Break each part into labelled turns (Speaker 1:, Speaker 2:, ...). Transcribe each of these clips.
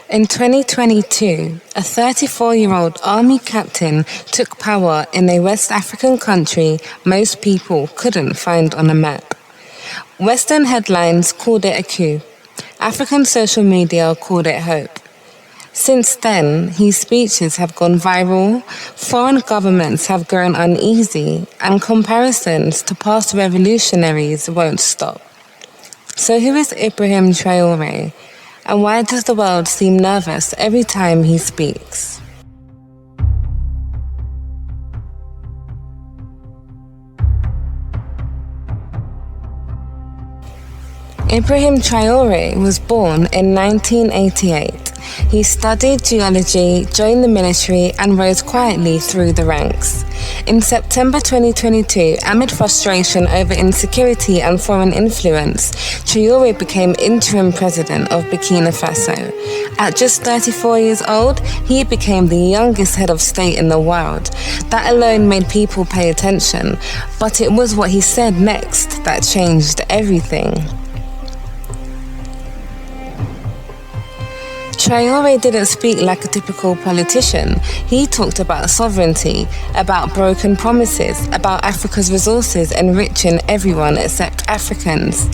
Speaker 1: In 2022, a 34-year-old army captain took power in a West African country most people couldn't find on a map. Western headlines called it a coup. African social media called it hope. Since then, his speeches have gone viral, foreign governments have grown uneasy, and comparisons to past revolutionaries won't stop. So who is Ibrahim Traoré? And why does the world seem nervous every time he speaks? Ibrahim Traoré was born in 1988. He studied geology, joined the military, and rose quietly through the ranks. In September 2022, amid frustration over insecurity and foreign influence, Traoré became interim president of Burkina Faso. At just 34 years old, he became the youngest head of state in the world. That alone made people pay attention, but it was what he said next that changed everything. Traoré didn't speak like a typical politician. He talked about sovereignty, about broken promises, about Africa's resources enriching everyone except Africans.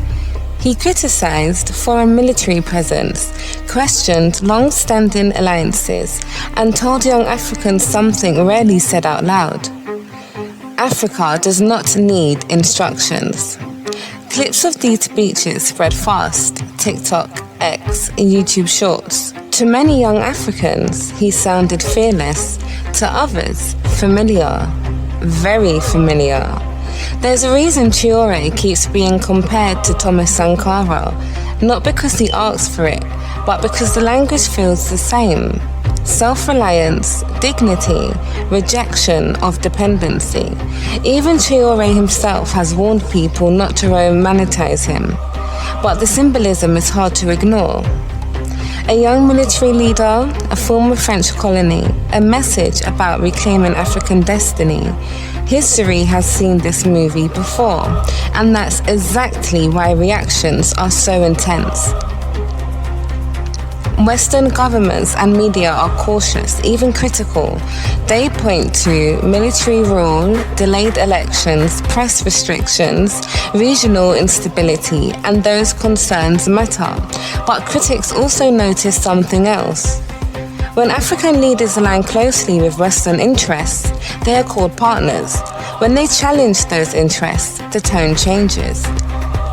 Speaker 1: He criticized foreign military presence, questioned long-standing alliances, and told young Africans something rarely said out loud. Africa does not need instructions. Clips of these speeches spread fast: TikTok, X, YouTube Shorts. To many young Africans, he sounded fearless. To others, familiar. Very familiar. There's a reason Traoré keeps being compared to Thomas Sankara, not because he asks for it, but because the language feels the same. Self-reliance, dignity, rejection of dependency. Even Traoré himself has warned people not to romanticize him. But the symbolism is hard to ignore. A young military leader, a former French colony, a message about reclaiming African destiny. History has seen this movie before, and that's exactly why reactions are so intense. Western governments and media are cautious, even critical. They point to military rule, delayed elections, press restrictions, regional instability, and those concerns matter. But critics also notice something else. When African leaders align closely with Western interests, they are called partners. When they challenge those interests, the tone changes.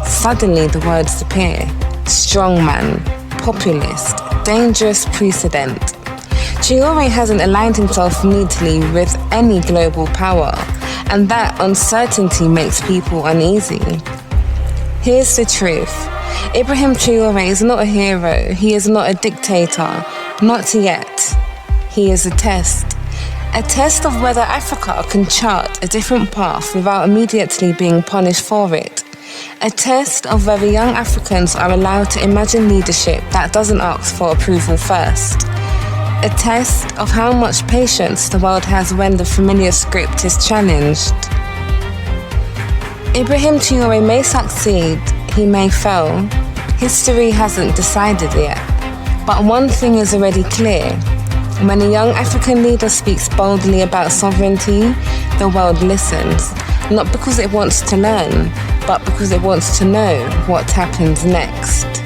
Speaker 1: Suddenly the words appear: strongman, populist, dangerous precedent. Traoré hasn't aligned himself neatly with any global power, and that uncertainty makes people uneasy. Here's the truth. Ibrahim Traoré is not a hero. He is not a dictator. Not yet. He is a test. A test of whether Africa can chart a different path without immediately being punished for it. A test of whether young Africans are allowed to imagine leadership that doesn't ask for approval first. A test of how much patience the world has when the familiar script is challenged. Ibrahim Traoré may succeed, he may fail. History hasn't decided yet. But one thing is already clear. When a young African leader speaks boldly about sovereignty, the world listens. Not because it wants to learn, but because it wants to know what happens next.